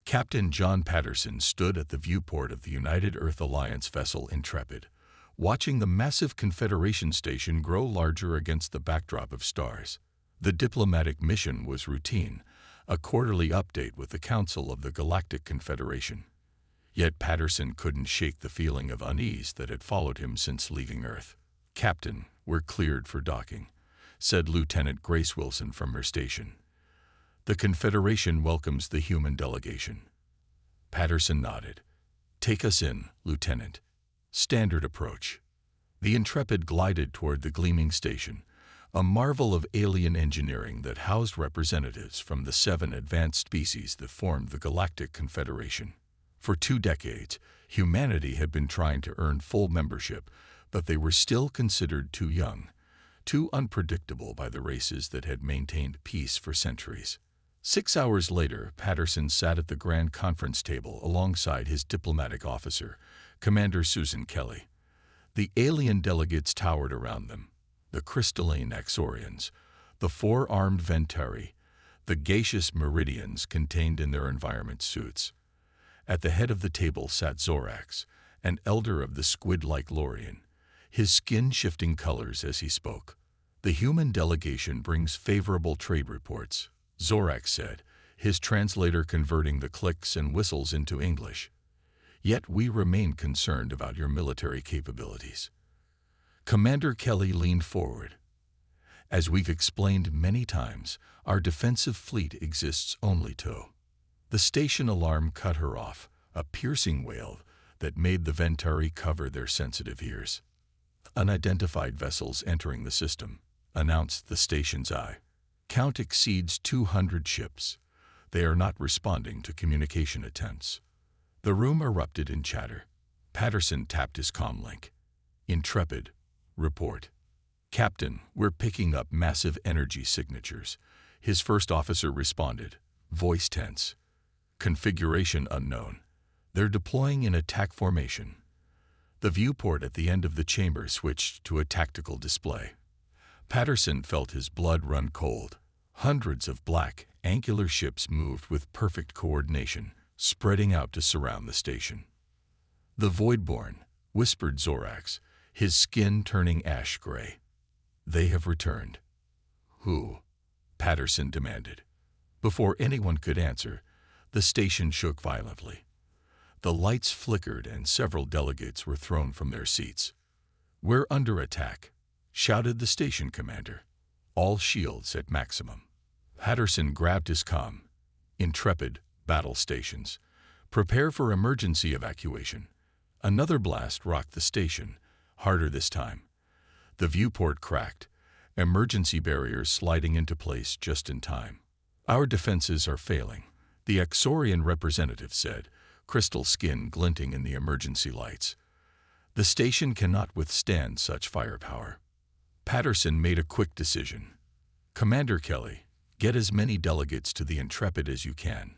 Captain John Patterson stood at the viewport of the United Earth Alliance vessel Intrepid, watching the massive Confederation station grow larger against the backdrop of stars. The diplomatic mission was routine, a quarterly update with the Council of the Galactic Confederation. Yet Patterson couldn't shake the feeling of unease that had followed him since leaving Earth. "Captain, we're cleared for docking," said Lieutenant Grace Wilson from her station. "The Confederation welcomes the human delegation." Patterson nodded. "Take us in, Lieutenant." Standard approach. The Intrepid glided toward the gleaming station, a marvel of alien engineering that housed representatives from the 7 advanced species that formed the Galactic Confederation. For 2 decades, humanity had been trying to earn full membership, but they were still considered too young, too unpredictable by the races that had maintained peace for centuries. 6 hours later, Patterson sat at the grand conference table alongside his diplomatic officer, Commander Susan Kelly. The alien delegates towered around them: the crystalline Axorians, the 4-armed Ventari, the gaseous Meridians contained in their environment suits. At the head of the table sat Zorax, an elder of the squid-like Lorian, his skin shifting colors as he spoke. "The human delegation brings favorable trade reports," Zorax said, his translator converting the clicks and whistles into English. "Yet we remain concerned about your military capabilities." Commander Kelly leaned forward. "As we've explained many times, our defensive fleet exists only to—" The station alarm cut her off, a piercing wail that made the Ventari cover their sensitive ears. "Unidentified vessels entering the system," announced the station's eye. "Count exceeds 200 ships. They are not responding to communication attempts." The room erupted in chatter. Patterson tapped his comm link. "Intrepid, report." "Captain, we're picking up massive energy signatures," his first officer responded, voice tense. "Configuration unknown. They're deploying in attack formation." The viewport at the end of the chamber switched to a tactical display. Patterson felt his blood run cold. Hundreds of black, angular ships moved with perfect coordination, spreading out to surround the station. "The Voidborn," whispered Zorax, his skin turning ash gray. "They have returned." "Who?" Patterson demanded. Before anyone could answer, the station shook violently. The lights flickered and several delegates were thrown from their seats. "We're under attack," shouted the station commander. "All shields at maximum." Patterson grabbed his comm. "Intrepid, battle stations. Prepare for emergency evacuation." Another blast rocked the station, harder this time. The viewport cracked, emergency barriers sliding into place just in time. "Our defenses are failing," the Axorian representative said, crystal skin glinting in the emergency lights. "The station cannot withstand such firepower." Patterson made a quick decision. "Commander Kelly, get as many delegates to the Intrepid as you can.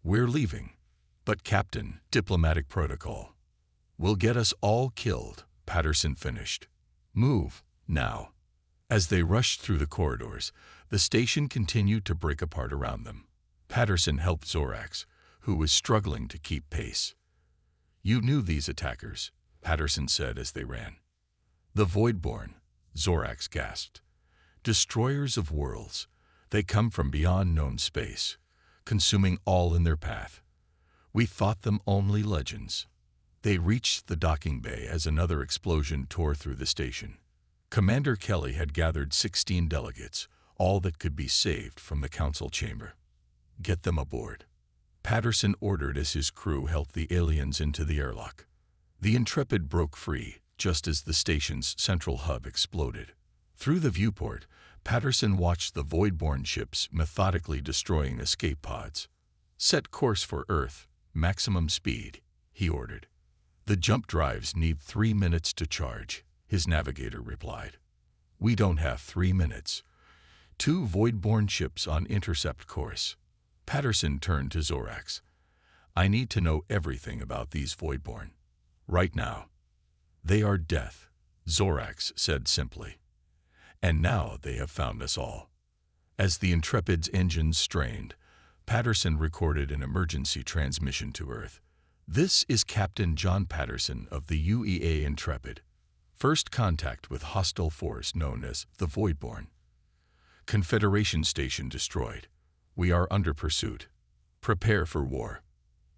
We're leaving." "But Captain, diplomatic protocol." "Will get us all killed," Patterson finished. "Move, now." As they rushed through the corridors, the station continued to break apart around them. Patterson helped Zorax, who was struggling to keep pace. "You knew these attackers," Patterson said as they ran. "The Voidborn," Zorax gasped. "Destroyers of worlds. They come from beyond known space, consuming all in their path. We thought them only legends." They reached the docking bay as another explosion tore through the station. Commander Kelly had gathered 16 delegates, all that could be saved from the council chamber. "Get them aboard," Patterson ordered as his crew helped the aliens into the airlock. The Intrepid broke free just as the station's central hub exploded. Through the viewport, Patterson watched the Voidborn ships methodically destroying escape pods. "Set course for Earth, maximum speed," he ordered. "The jump drives need 3 minutes to charge," his navigator replied. "We don't have 3 minutes. 2 Voidborn ships on intercept course." Patterson turned to Zorax. "I need to know everything about these Voidborn. Right now." "They are death," Zorax said simply. "And now they have found us all." As the Intrepid's engines strained, Patterson recorded an emergency transmission to Earth. This is Captain John Patterson of the UEA Intrepid. First contact with hostile force known as the Voidborn. Confederation station destroyed. We are under pursuit. Prepare for war.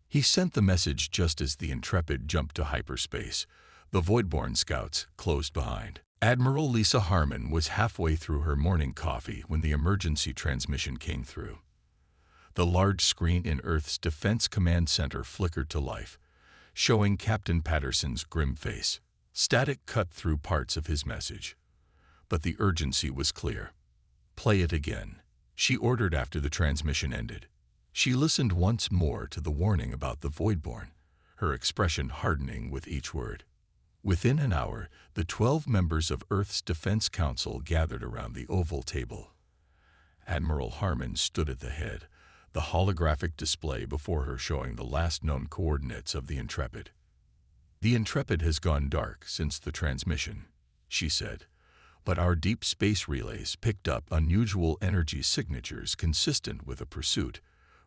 He sent the message just as the Intrepid jumped to hyperspace. The Voidborn scouts closed behind. Admiral Lisa Harmon was halfway through her morning coffee when the emergency transmission came through. The large screen in Earth's Defense Command Center flickered to life, showing Captain Patterson's grim face. Static cut through parts of his message, but the urgency was clear. "Play it again," she ordered after the transmission ended. She listened once more to the warning about the Voidborn, her expression hardening with each word. Within an hour, the 12 members of Earth's Defense Council gathered around the oval table. Admiral Harmon stood at the head, the holographic display before her showing the last known coordinates of the Intrepid. "The Intrepid has gone dark since the transmission," she said, "but our deep space relays picked up unusual energy signatures consistent with a pursuit.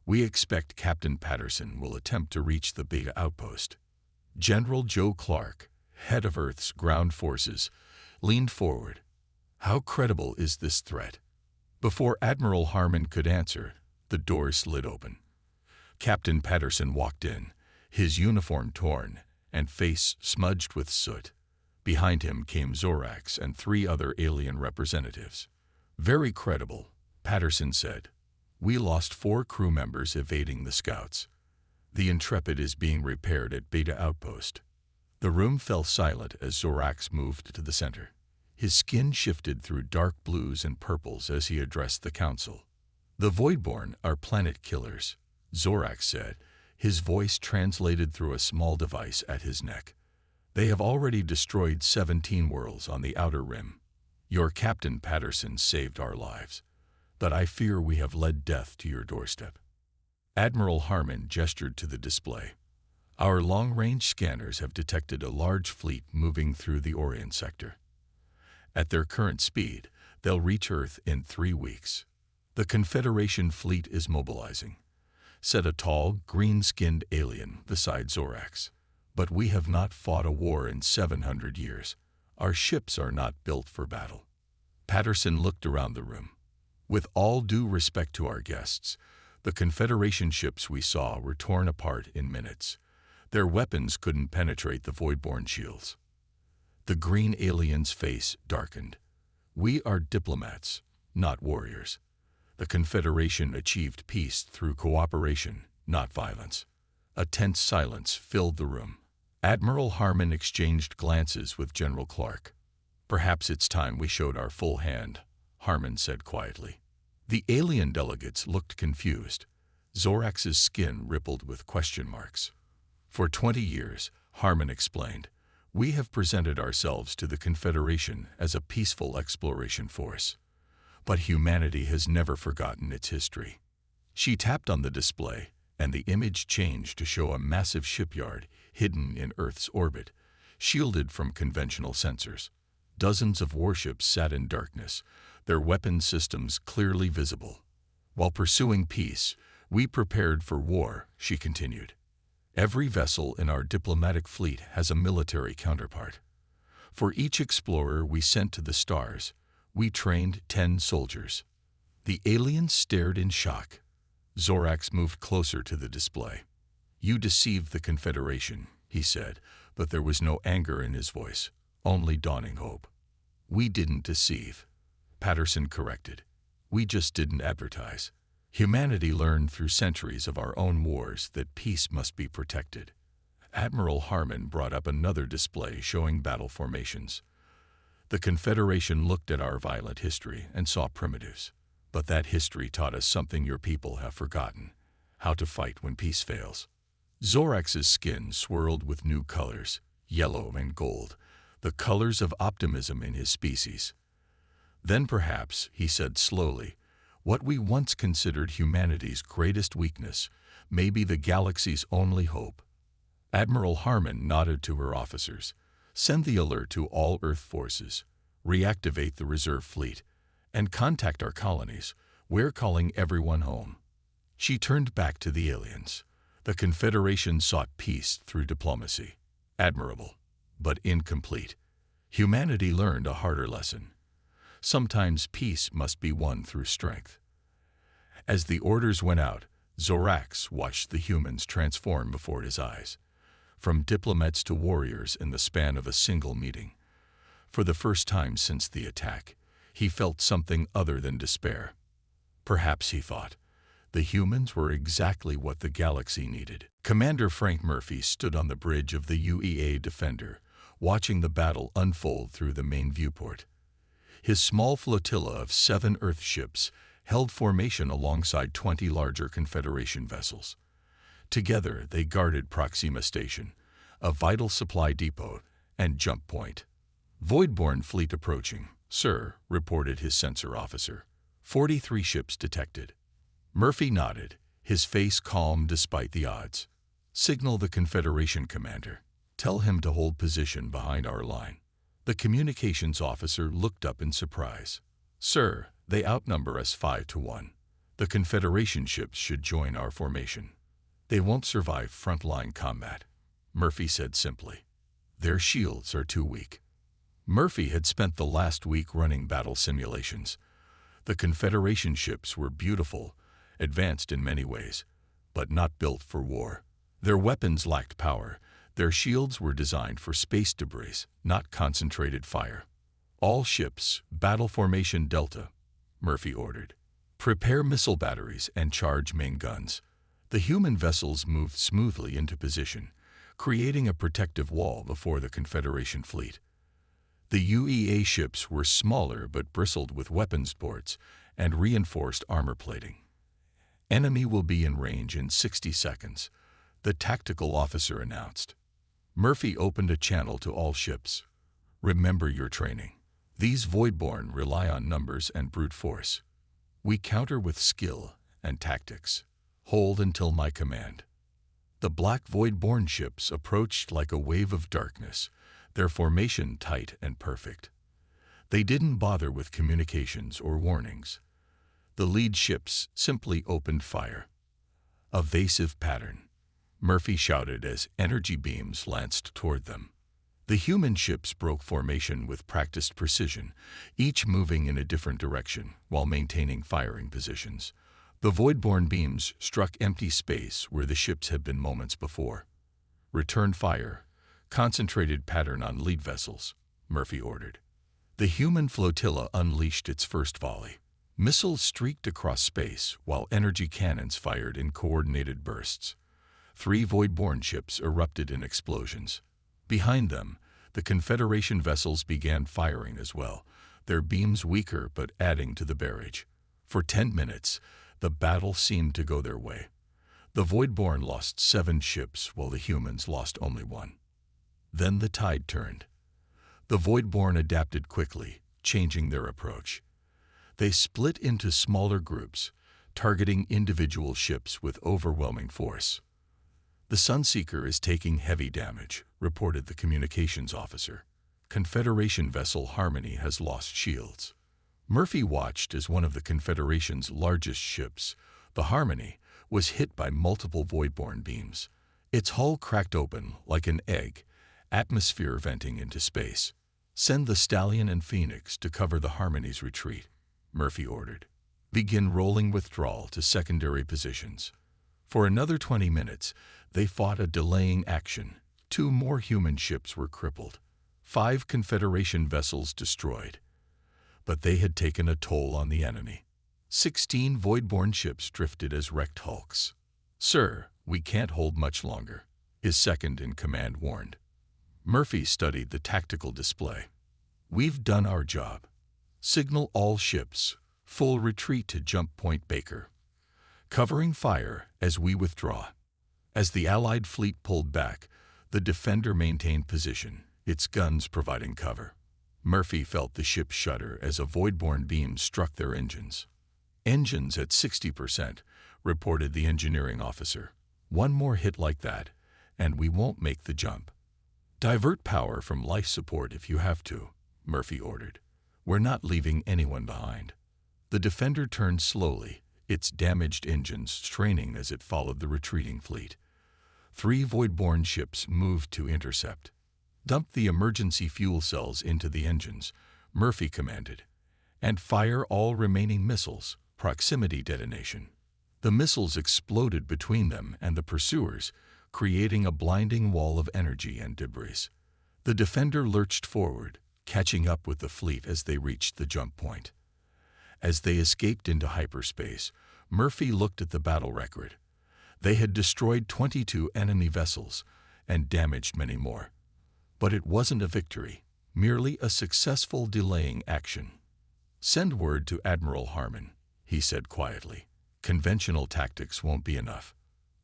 We expect Captain Patterson will attempt to reach the Beta outpost." General Joe Clark, head of Earth's ground forces, leaned forward. "How credible is this threat?" Before Admiral Harmon could answer, the door slid open. Captain Patterson walked in, his uniform torn and face smudged with soot. Behind him came Zorax and 3 other alien representatives. "Very credible," Patterson said. "We lost 4 crew members evading the scouts. The Intrepid is being repaired at Beta Outpost." The room fell silent as Zorax moved to the center. His skin shifted through dark blues and purples as he addressed the council. "The Voidborn are planet killers," Zorax said, his voice translated through a small device at his neck. "They have already destroyed 17 worlds on the outer rim. Your Captain Patterson saved our lives, but I fear we have led death to your doorstep." Admiral Harmon gestured to the display. "Our long-range scanners have detected a large fleet moving through the Orient sector. At their current speed, they'll reach Earth in 3 weeks. The Confederation fleet is mobilizing," said a tall, green-skinned alien beside Zorax. "But we have not fought a war in 700 years. Our ships are not built for battle." Patterson looked around the room. "With all due respect to our guests, the Confederation ships we saw were torn apart in minutes. Their weapons couldn't penetrate the Voidborn shields." The green alien's face darkened. "We are diplomats, not warriors. The Confederation achieved peace through cooperation, not violence." A tense silence filled the room. Admiral Harmon exchanged glances with General Clark. "Perhaps it's time we showed our full hand," Harmon said quietly. The alien delegates looked confused. Zorax's skin rippled with question marks. "For 20 years," Harmon explained, "we have presented ourselves to the Confederation as a peaceful exploration force. But humanity has never forgotten its history." She tapped on the display, and the image changed to show a massive shipyard hidden in Earth's orbit, shielded from conventional sensors. Dozens of warships sat in darkness, their weapon systems clearly visible. "While pursuing peace, we prepared for war," she continued. "Every vessel in our diplomatic fleet has a military counterpart. For each explorer we sent to the stars, we trained 10 soldiers." The aliens stared in shock. Zorax moved closer to the display. "You deceived the Confederation," he said, but there was no anger in his voice, only dawning hope. "We didn't deceive," Patterson corrected. "We just didn't advertise. Humanity learned through centuries of our own wars that peace must be protected." Admiral Harmon brought up another display showing battle formations. "The Confederation looked at our violent history and saw primitives. But that history taught us something your people have forgotten: how to fight when peace fails." Zorax's skin swirled with new colors, yellow and gold, the colors of optimism in his species. "Then perhaps," he said slowly, "what we once considered humanity's greatest weakness may be the galaxy's only hope." Admiral Harmon nodded to her officers. "Send the alert to all Earth forces, reactivate the reserve fleet, and contact our colonies. We're calling everyone home." She turned back to the aliens. The Confederation sought peace through diplomacy. Admirable, but incomplete. Humanity learned a harder lesson. Sometimes peace must be won through strength. As the orders went out, Zorax watched the humans transform before his eyes, from diplomats to warriors in the span of a single meeting. For the first time since the attack, he felt something other than despair. Perhaps, he thought, the humans were exactly what the galaxy needed. Commander Frank Murphy stood on the bridge of the UEA Defender, watching the battle unfold through the main viewport. His small flotilla of 7 Earth ships held formation alongside 20 larger Confederation vessels. Together, they guarded Proxima Station, a vital supply depot, and jump point. Voidborn fleet approaching, sir, reported his sensor officer. 43 ships detected. Murphy nodded, his face calm despite the odds. Signal the Confederation commander. Tell him to hold position behind our line. The communications officer looked up in surprise. Sir, they outnumber us 5-1. The Confederation ships should join our formation. They won't survive frontline combat, Murphy said simply. Their shields are too weak. Murphy had spent the last week running battle simulations. The Confederation ships were beautiful, advanced in many ways, but not built for war. Their weapons lacked power. Their shields were designed for space debris, not concentrated fire. All ships, battle formation Delta, Murphy ordered. Prepare missile batteries and charge main guns. The human vessels moved smoothly into position, creating a protective wall before the Confederation fleet. The UEA ships were smaller but bristled with weapons ports and reinforced armor plating. Enemy will be in range in 60 seconds, the tactical officer announced. Murphy opened a channel to all ships. Remember your training. These Voidborn rely on numbers and brute force. We counter with skill and tactics. Hold until my command. The black Voidborn ships approached like a wave of darkness, their formation tight and perfect. They didn't bother with communications or warnings. The lead ships simply opened fire. A evasive pattern, Murphy shouted as energy beams lanced toward them. The human ships broke formation with practiced precision, each moving in a different direction while maintaining firing positions. The Voidborn beams struck empty space where the ships had been moments before. Return fire, concentrated pattern on lead vessels, Murphy ordered. The human flotilla unleashed its first volley. Missiles streaked across space while energy cannons fired in coordinated bursts. 3 Voidborn ships erupted in explosions. Behind them, the Confederation vessels began firing as well, their beams weaker but adding to the barrage. For 10 minutes, the battle seemed to go their way. The Voidborn lost 7 ships while the humans lost only 1. Then the tide turned. The Voidborn adapted quickly, changing their approach. They split into smaller groups, targeting individual ships with overwhelming force. The Sunseeker is taking heavy damage, reported the communications officer. Confederation vessel Harmony has lost shields. Murphy watched as one of the Confederation's largest ships, the Harmony, was hit by multiple Voidborn beams. Its hull cracked open like an egg, atmosphere venting into space. Send the Stallion and Phoenix to cover the Harmony's retreat, Murphy ordered. Begin rolling withdrawal to secondary positions. For another 20 minutes, they fought a delaying action. 2 more human ships were crippled. 5 Confederation vessels destroyed. But they had taken a toll on the enemy. 16 Voidborn ships drifted as wrecked hulks. Sir, we can't hold much longer, his second-in-command warned. Murphy studied the tactical display. We've done our job. Signal all ships, full retreat to Jump Point Baker. Covering fire as we withdraw. As the Allied fleet pulled back, the Defender maintained position, its guns providing cover. Murphy felt the ship shudder as a Voidborn beam struck their engines. Engines at 60%, reported the engineering officer. 1 more hit like that, and we won't make the jump. Divert power from life support if you have to, Murphy ordered. We're not leaving anyone behind. The Defender turned slowly, its damaged engines straining as it followed the retreating fleet. 3 Voidborn ships moved to intercept. "Dump the emergency fuel cells into the engines," Murphy commanded, "and fire all remaining missiles, proximity detonation." The missiles exploded between them and the pursuers, creating a blinding wall of energy and debris. The Defender lurched forward, catching up with the fleet as they reached the jump point. As they escaped into hyperspace, Murphy looked at the battle record. They had destroyed 22 enemy vessels and damaged many more. But it wasn't a victory, merely a successful delaying action. "Send word to Admiral Harmon," he said quietly. "Conventional tactics won't be enough.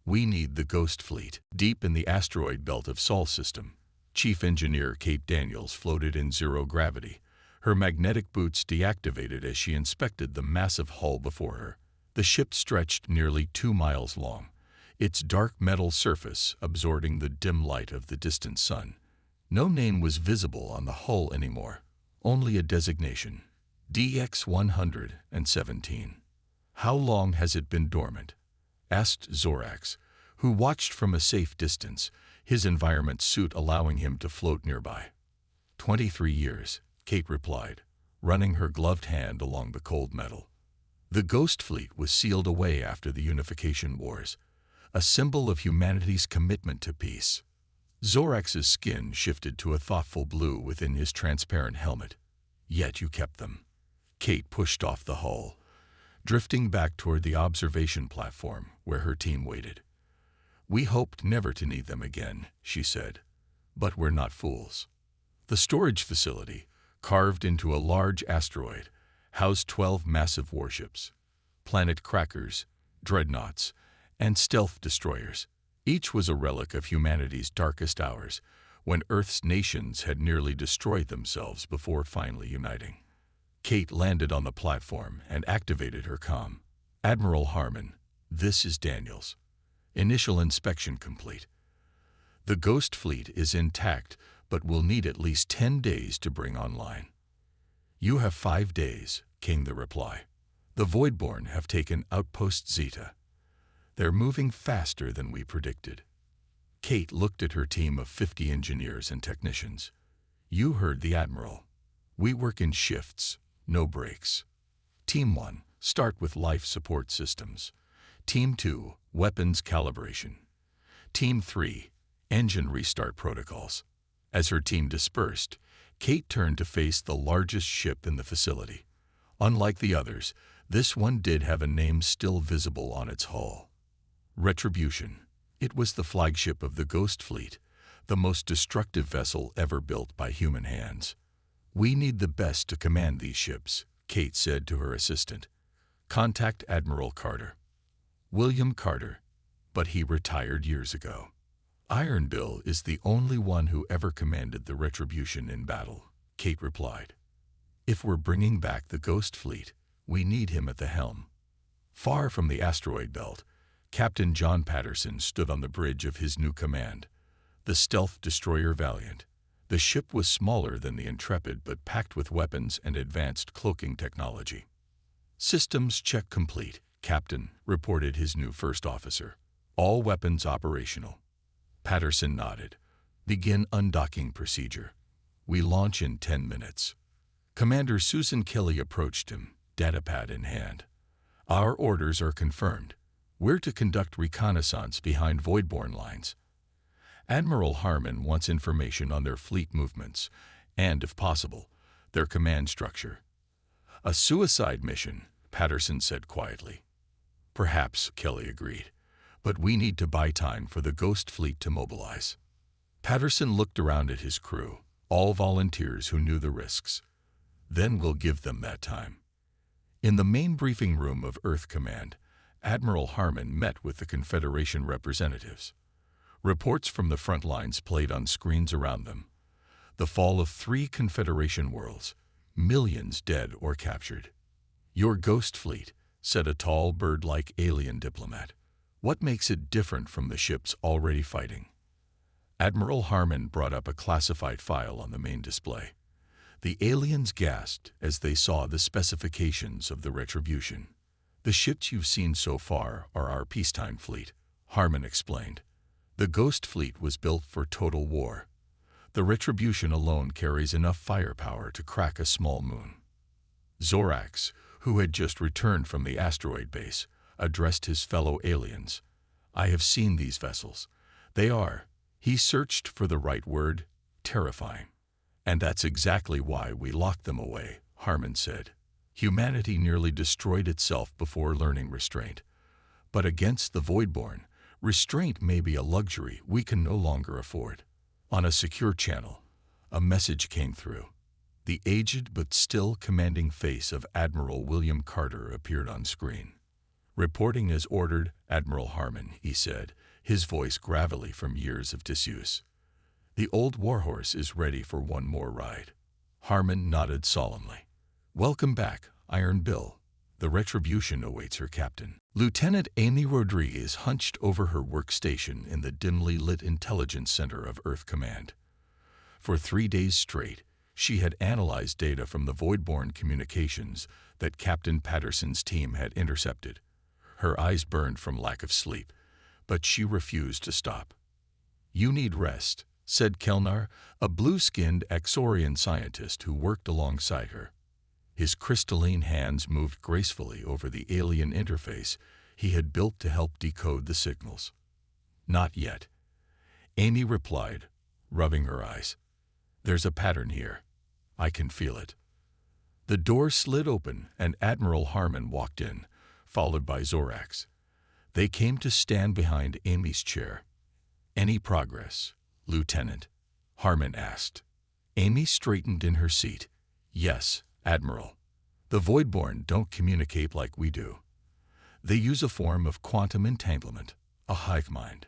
We need the Ghost Fleet." Deep in the asteroid belt of Sol system, Chief Engineer Kate Daniels floated in zero gravity, her magnetic boots deactivated as she inspected the massive hull before her. The ship stretched nearly 2 miles long, its dark metal surface absorbing the dim light of the distant sun. No name was visible on the hull anymore, only a designation: DX-117. "How long has it been dormant?" asked Zorax, who watched from a safe distance, his environment suit allowing him to float nearby. 23 years, Kate replied, running her gloved hand along the cold metal. The Ghost Fleet was sealed away after the Unification Wars, a symbol of humanity's commitment to peace. Zorax's skin shifted to a thoughtful blue within his transparent helmet. "Yet you kept them." Kate pushed off the hull, drifting back toward the observation platform where her team waited. "We hoped never to need them again," she said, "but we're not fools." The storage facility, carved into a large asteroid, housed 12 massive warships, planet crackers, dreadnoughts, and stealth destroyers. Each was a relic of humanity's darkest hours, when Earth's nations had nearly destroyed themselves before finally uniting. Kate landed on the platform and activated her comm. "Admiral Harmon, this is Daniels. Initial inspection complete. The Ghost Fleet is intact, but will need at least 10 days to bring online." "You have 5 days," came the reply. "The Voidborn have taken Outpost Zeta. They're moving faster than we predicted." Kate looked at her team of 50 engineers and technicians. "You heard the Admiral. We work in shifts, no breaks. Team 1, start with life support systems. Team 2, weapons calibration. Team 3, engine restart protocols." As her team dispersed, Kate turned to face the largest ship in the facility. Unlike the others, this one did have a name still visible on its hull: Retribution. It was the flagship of the Ghost Fleet, the most destructive vessel ever built by human hands. "We need the best to command these ships," Kate said to her assistant. "Contact Admiral Carter." "William Carter, but he retired years ago." "Iron Bill is the only one who ever commanded the Retribution in battle," Kate replied. "If we're bringing back the Ghost Fleet, we need him at the helm." Far from the asteroid belt, Captain John Patterson stood on the bridge of his new command, the stealth destroyer Valiant. The ship was smaller than the Intrepid but packed with weapons and advanced cloaking technology. "Systems check complete," Captain reported his new first officer. "All weapons operational." Patterson nodded. "Begin undocking procedure. We launch in 10 minutes. Commander Susan Kelly approached him, datapad in hand. "Our orders are confirmed. We're to conduct reconnaissance behind Voidborn lines. Admiral Harmon wants information on their fleet movements and, if possible, their command structure." "A suicide mission," Patterson said quietly. "Perhaps," Kelly agreed, "but we need to buy time for the Ghost Fleet to mobilize." Patterson looked around at his crew, all volunteers who knew the risks. "Then we'll give them that time." In the main briefing room of Earth Command, Admiral Harmon met with the Confederation representatives. Reports from the front lines played on screens around them. The fall of 3 Confederation worlds, millions dead or captured. "Your Ghost Fleet," said a tall bird-like alien diplomat. "What makes it different from the ships already fighting?" Admiral Harmon brought up a classified file on the main display. The aliens gasped as they saw the specifications of the Retribution. The ships you've seen so far are our peacetime fleet, Harmon explained. The Ghost Fleet was built for total war. The Retribution alone carries enough firepower to crack a small moon. Zorax, who had just returned from the asteroid base, addressed his fellow aliens. I have seen these vessels. They are, he searched for the right word, terrifying. And that's exactly why we locked them away, Harmon said. Humanity nearly destroyed itself before learning restraint. But against the Voidborn, restraint may be a luxury we can no longer afford. On a secure channel, a message came through. The aged but still commanding face of Admiral William Carter appeared on screen. Reporting as ordered, Admiral Harmon, he said, his voice gravelly from years of disuse. The old warhorse is ready for one more ride. Harmon nodded solemnly. Welcome back, Iron Bill. The Retribution awaits her captain. Lieutenant Amy Rodriguez hunched over her workstation in the dimly lit intelligence center of Earth Command. For 3 days straight, she had analyzed data from the Voidborn communications that Captain Patterson's team had intercepted. Her eyes burned from lack of sleep, but she refused to stop. You need rest, said Kelnar, a blue-skinned Exorian scientist who worked alongside her. His crystalline hands moved gracefully over the alien interface he had built to help decode the signals. Not yet, Amy replied, rubbing her eyes. There's a pattern here. I can feel it. The door slid open and Admiral Harmon walked in, followed by Zorax. They came to stand behind Amy's chair. Any progress, Lieutenant? Harmon asked. Amy straightened in her seat. Yes, Admiral. The Voidborn don't communicate like we do. They use a form of quantum entanglement, a hive mind.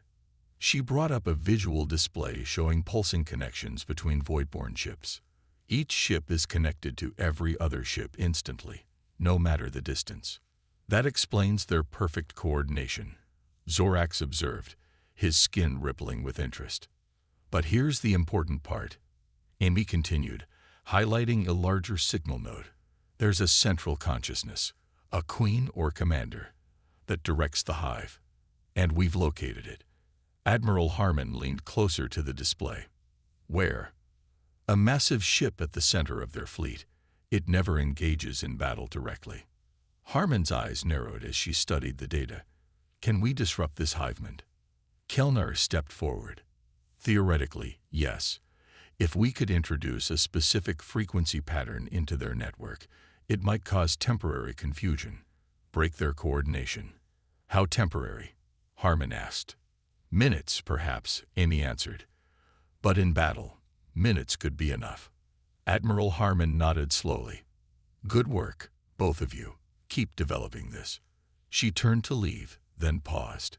She brought up a visual display showing pulsing connections between Voidborn ships. Each ship is connected to every other ship instantly, no matter the distance. That explains their perfect coordination, Zorax observed, his skin rippling with interest. But here's the important part, Amy continued, highlighting a larger signal node. There's a central consciousness, a queen or commander, that directs the hive. And we've located it. Admiral Harmon leaned closer to the display. Where? A massive ship at the center of their fleet. It never engages in battle directly. Harmon's eyes narrowed as she studied the data. Can we disrupt this hivement? Kelnar stepped forward. Theoretically, yes. If we could introduce a specific frequency pattern into their network, it might cause temporary confusion, break their coordination. How temporary? Harmon asked. Minutes, perhaps, Amy answered. But in battle, minutes could be enough. Admiral Harmon nodded slowly. Good work, both of you. Keep developing this. She turned to leave, then paused.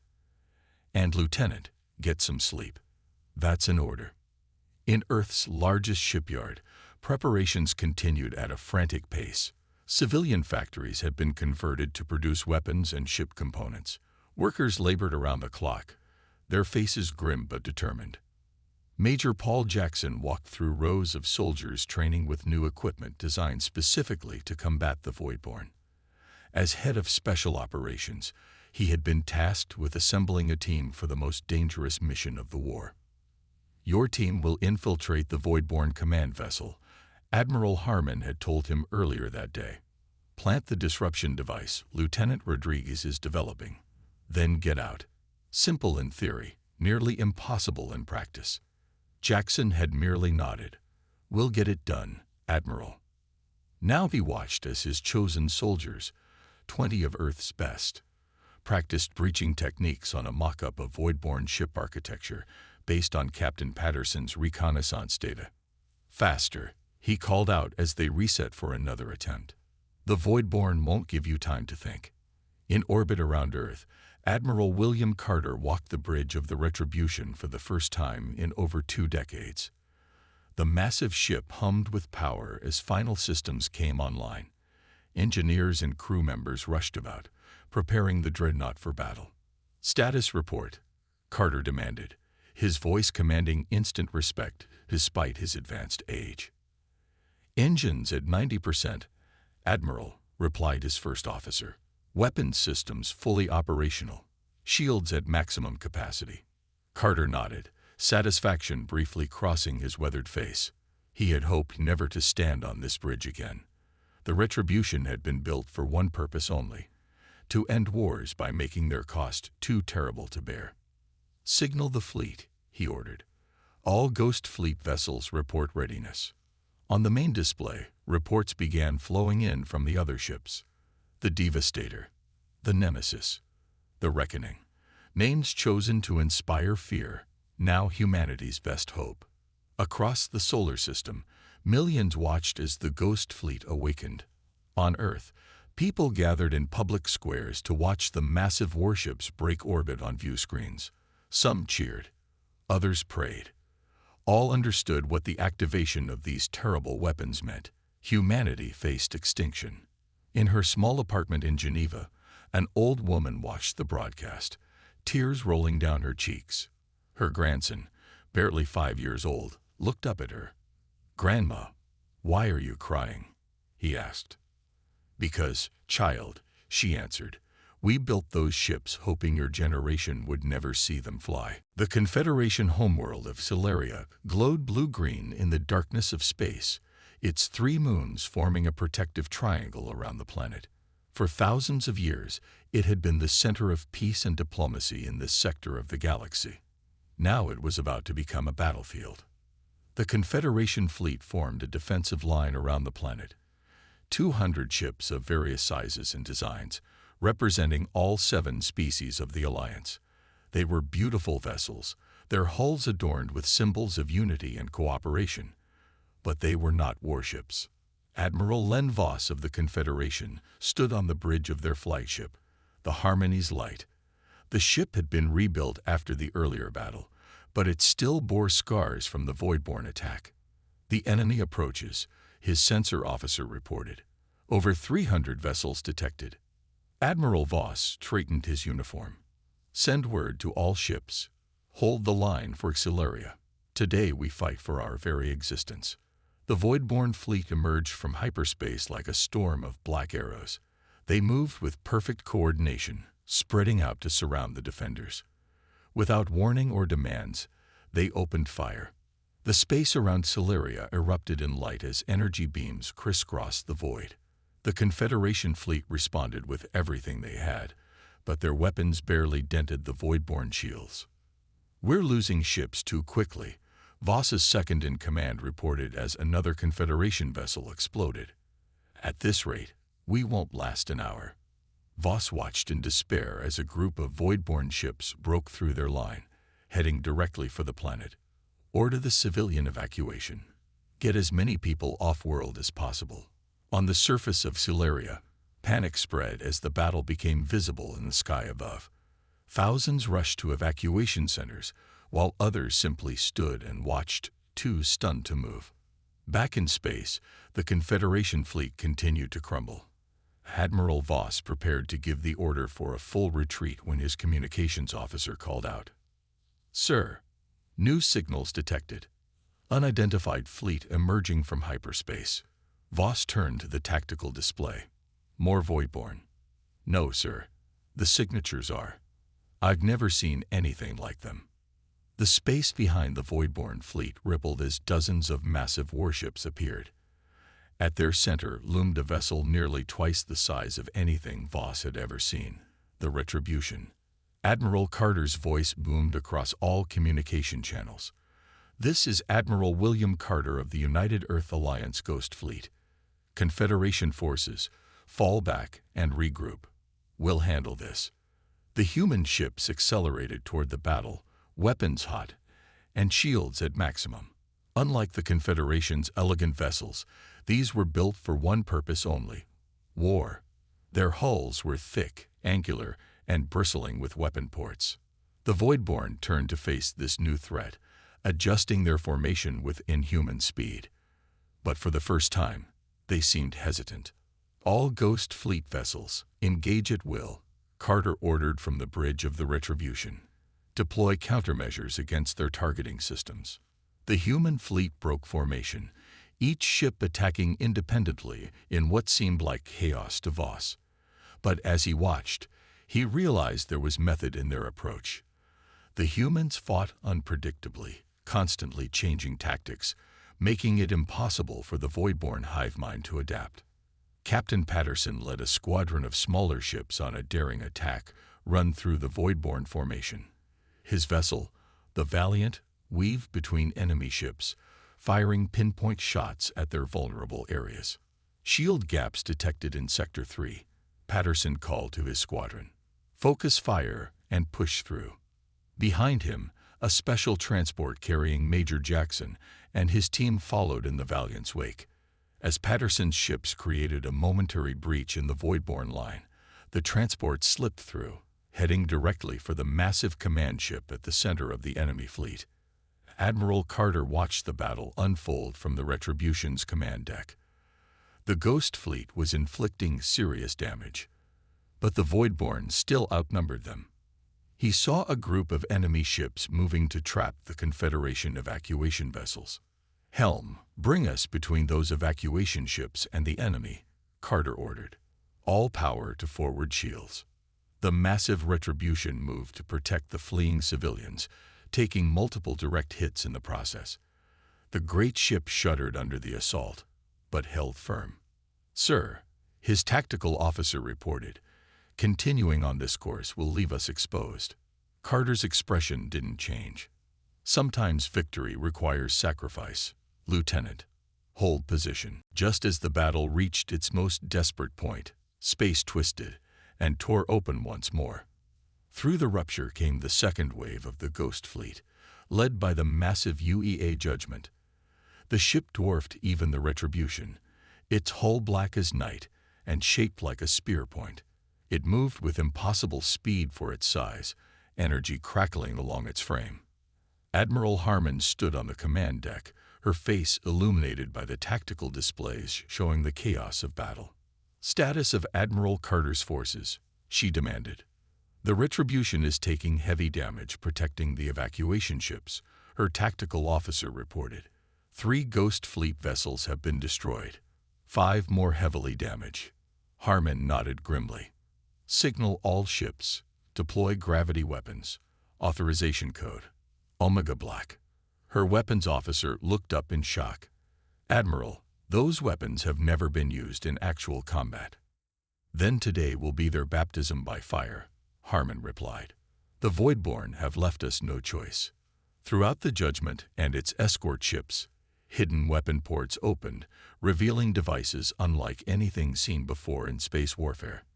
And Lieutenant, get some sleep. That's an order. In Earth's largest shipyard, preparations continued at a frantic pace. Civilian factories had been converted to produce weapons and ship components. Workers labored around the clock, their faces grim but determined. Major Paul Jackson walked through rows of soldiers training with new equipment designed specifically to combat the Voidborn. As head of special operations, he had been tasked with assembling a team for the most dangerous mission of the war. Your team will infiltrate the Voidborn command vessel, Admiral Harmon had told him earlier that day. Plant the disruption device Lieutenant Rodriguez is developing. Then get out. Simple in theory, nearly impossible in practice. Jackson had merely nodded. We'll get it done, Admiral. Now he watched as his chosen soldiers, 20 of Earth's best, practiced breaching techniques on a mock-up of Voidborn ship architecture based on Captain Patterson's reconnaissance data. Faster, he called out as they reset for another attempt. The Voidborn won't give you time to think. In orbit around Earth, Admiral William Carter walked the bridge of the Retribution for the first time in over 2 decades. The massive ship hummed with power as final systems came online. Engineers and crew members rushed about, preparing the dreadnought for battle. Status report, Carter demanded, his voice commanding instant respect despite his advanced age. Engines at 90%, Admiral, replied his first officer. Weapons systems fully operational. Shields at maximum capacity. Carter nodded, satisfaction briefly crossing his weathered face. He had hoped never to stand on this bridge again. The Retribution had been built for one purpose only: to end wars by making their cost too terrible to bear. "Signal the fleet," he ordered. "All Ghost Fleet vessels report readiness." On the main display, reports began flowing in from the other ships. The Devastator, the Nemesis, the Reckoning. Names chosen to inspire fear, now humanity's best hope. Across the solar system, millions watched as the Ghost Fleet awakened. On Earth, people gathered in public squares to watch the massive warships break orbit on view screens. Some cheered, others prayed. All understood what the activation of these terrible weapons meant. Humanity faced extinction. In her small apartment in Geneva, an old woman watched the broadcast, tears rolling down her cheeks. Her grandson, barely 5 years old, looked up at her. "Grandma, why are you crying?" he asked. "Because, child," she answered, "we built those ships hoping your generation would never see them fly." The Confederation homeworld of Sileria glowed blue-green in the darkness of space, its 3 moons forming a protective triangle around the planet. For thousands of years, it had been the center of peace and diplomacy in this sector of the galaxy. Now it was about to become a battlefield. The Confederation fleet formed a defensive line around the planet. 200 ships of various sizes and designs, representing all 7 species of the Alliance. They were beautiful vessels, their hulls adorned with symbols of unity and cooperation. But they were not warships. Admiral Len Voss of the Confederation stood on the bridge of their flagship, the Harmony's Light. The ship had been rebuilt after the earlier battle, but it still bore scars from the Voidborn attack. "The enemy approaches," his sensor officer reported. "Over 300 vessels detected." Admiral Voss straightened his uniform. "Send word to all ships. Hold the line for Sileria. Today we fight for our very existence." The Voidborn fleet emerged from hyperspace like a storm of black arrows. They moved with perfect coordination, spreading out to surround the defenders. Without warning or demands, they opened fire. The space around Sileria erupted in light as energy beams crisscrossed the void. The Confederation fleet responded with everything they had, but their weapons barely dented the Voidborn shields. "We're losing ships too quickly," Voss's second-in-command reported as another Confederation vessel exploded. "At this rate, we won't last an hour." Voss watched in despair as a group of Voidborn ships broke through their line, heading directly for the planet. "Order the civilian evacuation. Get as many people off-world as possible." On the surface of Sileria, panic spread as the battle became visible in the sky above. Thousands rushed to evacuation centers, while others simply stood and watched, too stunned to move. Back in space, the Confederation fleet continued to crumble. Admiral Voss prepared to give the order for a full retreat when his communications officer called out. "Sir, new signals detected. Unidentified fleet emerging from hyperspace." Voss turned to the tactical display. "More Voidborn." "No, sir. The signatures are. I've never seen anything like them." The space behind the Voidborn fleet rippled as dozens of massive warships appeared. At their center loomed a vessel nearly twice the size of anything Voss had ever seen, the Retribution. Admiral Carter's voice boomed across all communication channels. "This is Admiral William Carter of the United Earth Alliance Ghost Fleet. Confederation forces, fall back and regroup. We'll handle this." The human ships accelerated toward the battle, weapons hot, and shields at maximum. Unlike the Confederation's elegant vessels, these were built for one purpose only: war. Their hulls were thick, angular, and bristling with weapon ports. The Voidborn turned to face this new threat, adjusting their formation with inhuman speed. But for the first time, they seemed hesitant. "All Ghost Fleet vessels, engage at will," Carter ordered from the bridge of the Retribution. "Deploy countermeasures against their targeting systems." The human fleet broke formation, each ship attacking independently in what seemed like chaos to Voss. But as he watched, he realized there was method in their approach. The humans fought unpredictably, constantly changing tactics, making it impossible for the Voidborn hive mind to adapt. Captain Patterson led a squadron of smaller ships on a daring attack run through the Voidborn formation. His vessel, the Valiant, weaved between enemy ships, firing pinpoint shots at their vulnerable areas. Shield gaps detected in Sector 3. Patterson called to his squadron, "Focus fire and push through." Behind him, a special transport carrying Major Jackson and his team followed in the Valiant's wake. As Patterson's ships created a momentary breach in the Voidborn line, the transport slipped through, heading directly for the massive command ship at the center of the enemy fleet. Admiral Carter watched the battle unfold from the Retribution's command deck. The Ghost Fleet was inflicting serious damage, but the Voidborn still outnumbered them. He saw a group of enemy ships moving to trap the Confederation evacuation vessels. "Helm, bring us between those evacuation ships and the enemy," Carter ordered. "All power to forward shields." The massive Retribution moved to protect the fleeing civilians, taking multiple direct hits in the process. The great ship shuddered under the assault, but held firm. "Sir," his tactical officer reported, "continuing on this course will leave us exposed." Carter's expression didn't change. "Sometimes victory requires sacrifice, Lieutenant. Hold position." Just as the battle reached its most desperate point, space twisted and tore open once more. Through the rupture came the second wave of the Ghost Fleet, led by the massive UEA Judgment. The ship dwarfed even the Retribution, its hull black as night and shaped like a spear point. It moved with impossible speed for its size, energy crackling along its frame. Admiral Harmon stood on the command deck, her face illuminated by the tactical displays showing the chaos of battle. "Status of Admiral Carter's forces," she demanded. "The Retribution is taking heavy damage protecting the evacuation ships," her tactical officer reported. "3 Ghost Fleet vessels have been destroyed. 5 more heavily damaged." Harmon nodded grimly. "Signal all ships. Deploy gravity weapons. Authorization code Omega Black." Her weapons officer looked up in shock. "Admiral, those weapons have never been used in actual combat." "Then today will be their baptism by fire," Harmon replied. "The Voidborn have left us no choice." Throughout the Judgment and its escort ships, hidden weapon ports opened, revealing devices unlike anything seen before in space warfare.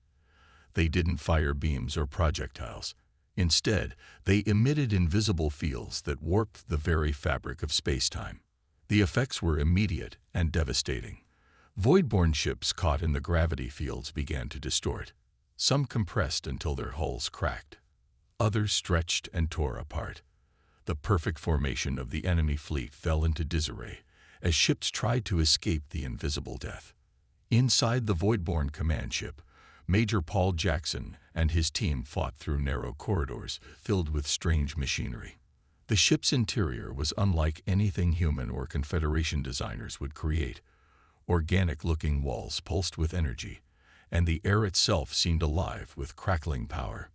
They didn't fire beams or projectiles. Instead, they emitted invisible fields that warped the very fabric of space-time. The effects were immediate and devastating. Voidborn ships caught in the gravity fields began to distort. Some compressed until their hulls cracked. Others stretched and tore apart. The perfect formation of the enemy fleet fell into disarray as ships tried to escape the invisible death. Inside the Voidborn command ship, Major Paul Jackson and his team fought through narrow corridors filled with strange machinery. The ship's interior was unlike anything human or Confederation designers would create. Organic-looking walls pulsed with energy, and the air itself seemed alive with crackling power.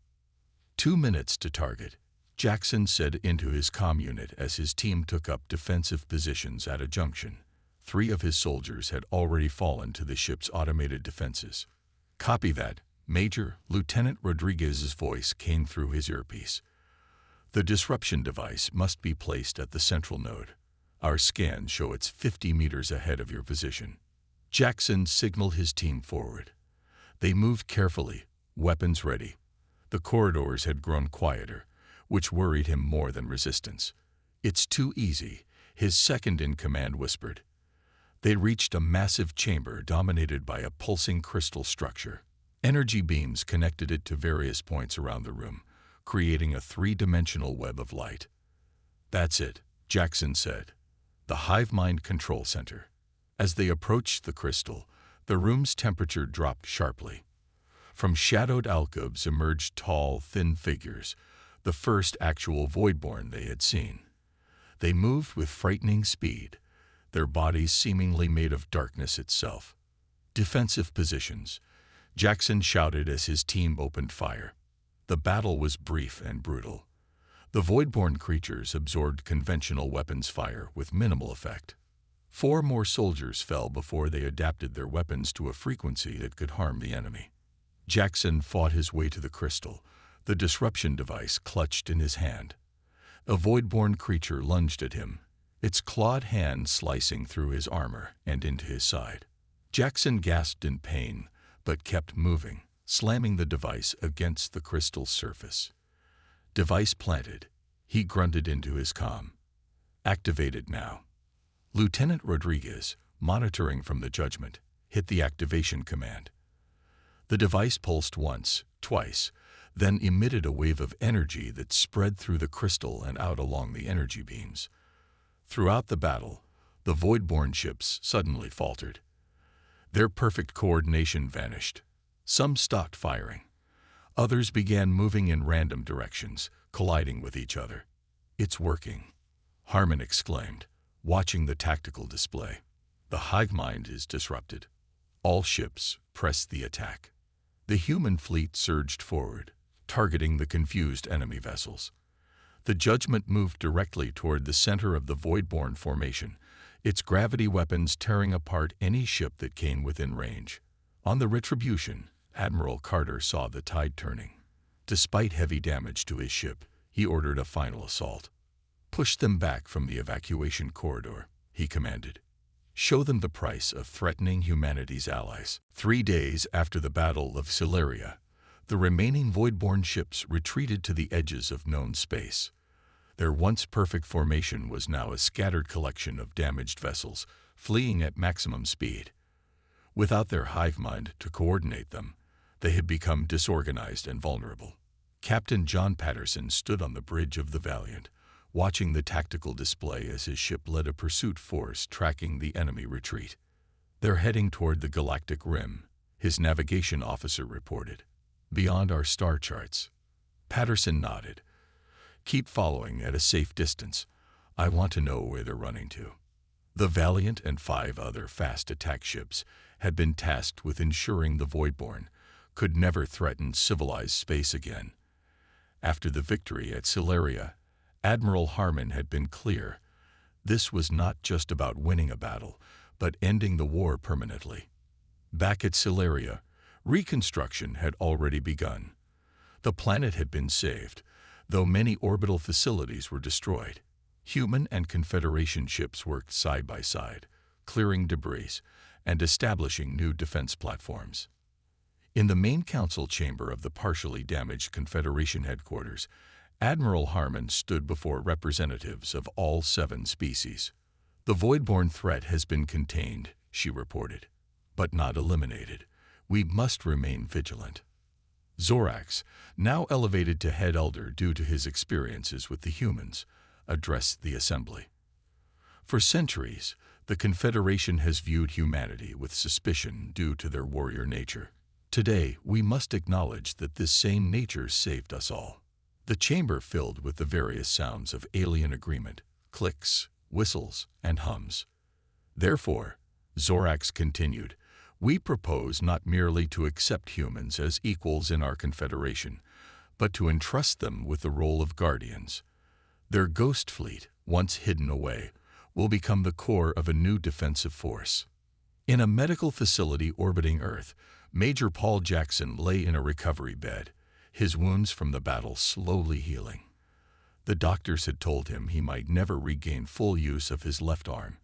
2 minutes to target, Jackson said into his comm unit as his team took up defensive positions at a junction. 3 of his soldiers had already fallen to the ship's automated defenses. "Copy that, Major," Lieutenant Rodriguez's voice came through his earpiece. "The disruption device must be placed at the central node. Our scans show it's 50 meters ahead of your position." Jackson signaled his team forward. They moved carefully, weapons ready. The corridors had grown quieter, which worried him more than resistance. "It's too easy," his second-in-command whispered. They reached a massive chamber dominated by a pulsing crystal structure. Energy beams connected it to various points around the room, creating a 3-dimensional web of light. "That's it," Jackson said. "The hive mind control center." As they approached the crystal, the room's temperature dropped sharply. From shadowed alcoves emerged tall, thin figures, the first actual Voidborn they had seen. They moved with frightening speed, their bodies seemingly made of darkness itself. Defensive positions, Jackson shouted as his team opened fire. The battle was brief and brutal. The void-born creatures absorbed conventional weapons fire with minimal effect. 4 more soldiers fell before they adapted their weapons to a frequency that could harm the enemy. Jackson fought his way to the crystal, the disruption device clutched in his hand. A void-born creature lunged at him, its clawed hand slicing through his armor and into his side. Jackson gasped in pain, but kept moving, slamming the device against the crystal's surface. Device planted. He grunted into his comm. Activated now. Lieutenant Rodriguez, monitoring from the judgment, hit the activation command. The device pulsed once, twice, then emitted a wave of energy that spread through the crystal and out along the energy beams. Throughout the battle, the void-born ships suddenly faltered. Their perfect coordination vanished. Some stopped firing. Others began moving in random directions, colliding with each other. "It's working," Harmon exclaimed, watching the tactical display. "The hive mind is disrupted." All ships pressed the attack. The human fleet surged forward, targeting the confused enemy vessels. The Judgment moved directly toward the center of the void-born formation, its gravity weapons tearing apart any ship that came within range. On the Retribution, Admiral Carter saw the tide turning. Despite heavy damage to his ship, he ordered a final assault. "Push them back from the evacuation corridor," he commanded. "Show them the price of threatening humanity's allies." 3 days after the Battle of Sileria, the remaining void-born ships retreated to the edges of known space. Their once perfect formation was now a scattered collection of damaged vessels, fleeing at maximum speed. Without their hive mind to coordinate them, they had become disorganized and vulnerable. Captain John Patterson stood on the bridge of the Valiant, watching the tactical display as his ship led a pursuit force tracking the enemy retreat. "They're heading toward the Galactic Rim," his navigation officer reported. "Beyond our star charts." Patterson nodded. "Keep following at a safe distance. I want to know where they're running to." The Valiant and 5 other fast attack ships had been tasked with ensuring the Voidborn could never threaten civilized space again. After the victory at Sileria, Admiral Harmon had been clear. This was not just about winning a battle, but ending the war permanently. Back at Sileria, reconstruction had already begun. The planet had been saved, though many orbital facilities were destroyed. Human and Confederation ships worked side by side, clearing debris and establishing new defense platforms. In the main council chamber of the partially damaged Confederation headquarters, Admiral Harmon stood before representatives of all 7 species. "The Voidborn threat has been contained," she reported, "but not eliminated. We must remain vigilant." Zorax, now elevated to head elder due to his experiences with the humans, addressed the assembly. "For centuries, the Confederation has viewed humanity with suspicion due to their warrior nature. Today, we must acknowledge that this same nature saved us all." The chamber filled with the various sounds of alien agreement, clicks, whistles, and hums. "Therefore," Zorax continued, "we propose not merely to accept humans as equals in our Confederation, but to entrust them with the role of guardians. Their ghost fleet, once hidden away, will become the core of a new defensive force." In a medical facility orbiting Earth, Major Paul Jackson lay in a recovery bed, his wounds from the battle slowly healing. The doctors had told him he might never regain full use of his left arm,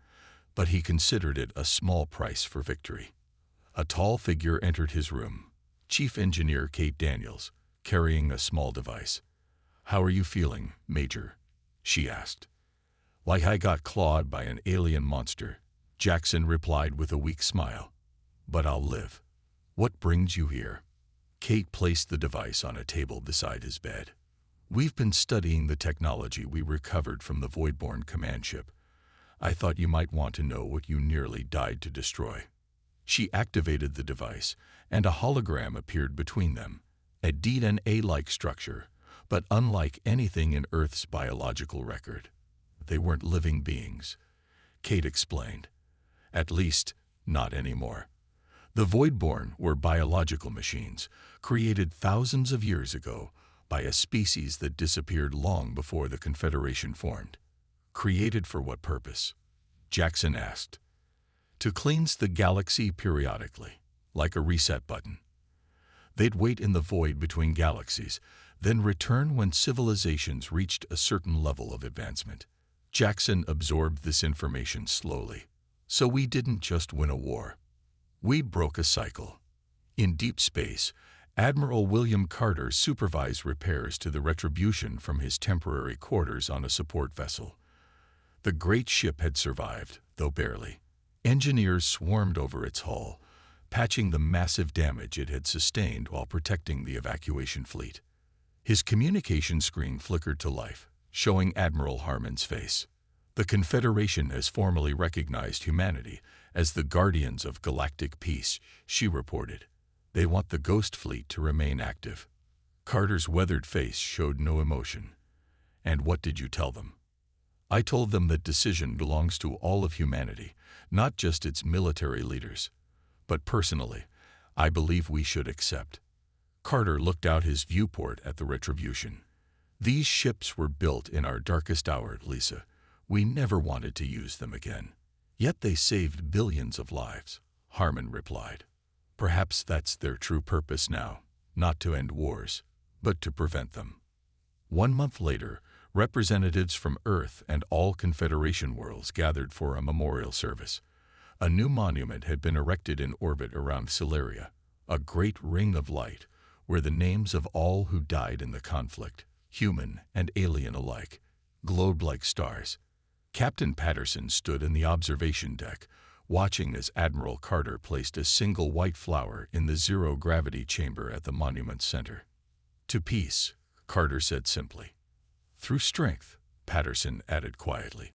but he considered it a small price for victory. A tall figure entered his room, Chief Engineer Kate Daniels, carrying a small device. "How are you feeling, Major?" she asked. "Like I got clawed by an alien monster," Jackson replied with a weak smile. "But I'll live." "What brings you here?" Kate placed the device on a table beside his bed. "We've been studying the technology we recovered from the Voidborn command ship. I thought you might want to know what you nearly died to destroy." She activated the device, and a hologram appeared between them, a DNA-like structure, but unlike anything in Earth's biological record. "They weren't living beings," Kate explained. "At least, not anymore. The Voidborn were biological machines created thousands of years ago by a species that disappeared long before the Confederation formed. Created for what purpose? Jackson asked. To cleanse the galaxy periodically, like a reset button. They'd wait in the void between galaxies, then return when civilizations reached a certain level of advancement. Jackson absorbed this information slowly. So we didn't just win a war. We broke a cycle. In deep space, Admiral William Carter supervised repairs to the Retribution from his temporary quarters on a support vessel. The great ship had survived, though barely. Engineers swarmed over its hull, patching the massive damage it had sustained while protecting the evacuation fleet. His communication screen flickered to life, showing Admiral Harmon's face. The Confederation has formally recognized humanity as the guardians of galactic peace, she reported. They want the Ghost Fleet to remain active. Carter's weathered face showed no emotion. And what did you tell them? I told them that decision belongs to all of humanity, not just its military leaders. But personally, I believe we should accept. Carter looked out his viewport at the Retribution. These ships were built in our darkest hour, Lisa. We never wanted to use them again. Yet they saved billions of lives, Harmon replied. Perhaps that's their true purpose now, not to end wars, but to prevent them. 1 month later, representatives from Earth and all Confederation worlds gathered for a memorial service. A new monument had been erected in orbit around Celeria, a great ring of light, where the names of all who died in the conflict, human and alien alike, glowed like stars. Captain Patterson stood in the observation deck, watching as Admiral Carter placed a single white flower in the zero-gravity chamber at the monument's center. To peace, Carter said simply. Through strength, Patterson added quietly.